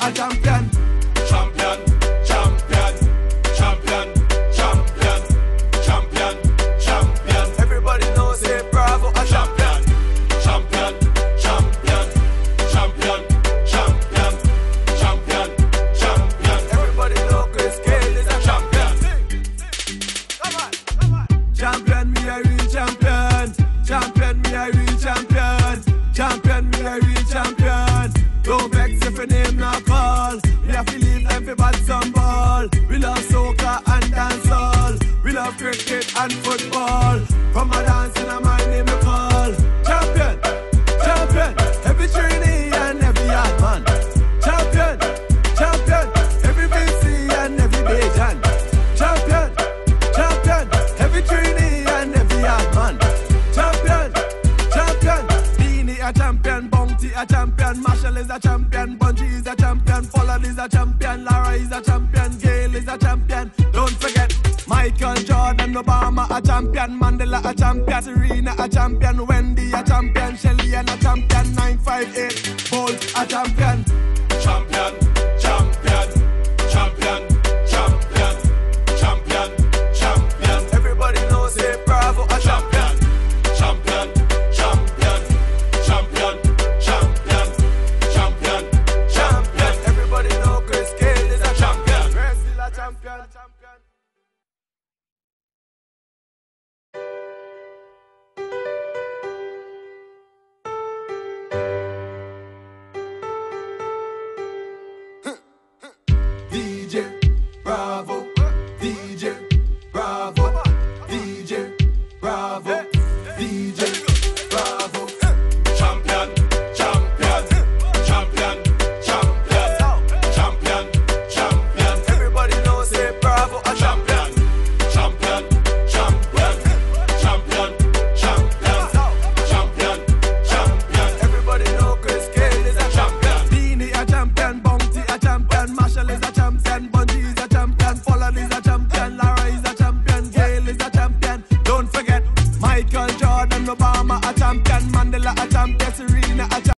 a champion. Champion, champion, champion, champion, champion, champion. Everybody knows say Bravo a champion. Champion, champion, champion, champion, champion, champion. Everybody know Chris Gayle is a champion. Come on, come on. Champion, me a real champion. Champion, me a real champion. Champion, me a real champion. Don't vex if your name not call. We have to leave everybody some ball. We love soccer and dancehall. We love cricket and football. From a dancing and my name we call. Champion, champion. Every trainee and every yard man. Champion, champion. Every BC and every Bajan. Champion, champion. Every trainee and every yard man. Champion, champion. Beanie a champion, Bounty a champion, Marshall is a champion, Bungie is a champion, Pollard is a champion, Lara is a champion, Gayle is a champion. Don't forget Michael Jordan, Obama a champion, Mandela a champion, Serena a champion, Wendy a champion, Shelly and a champion, 958 Bolt a champion.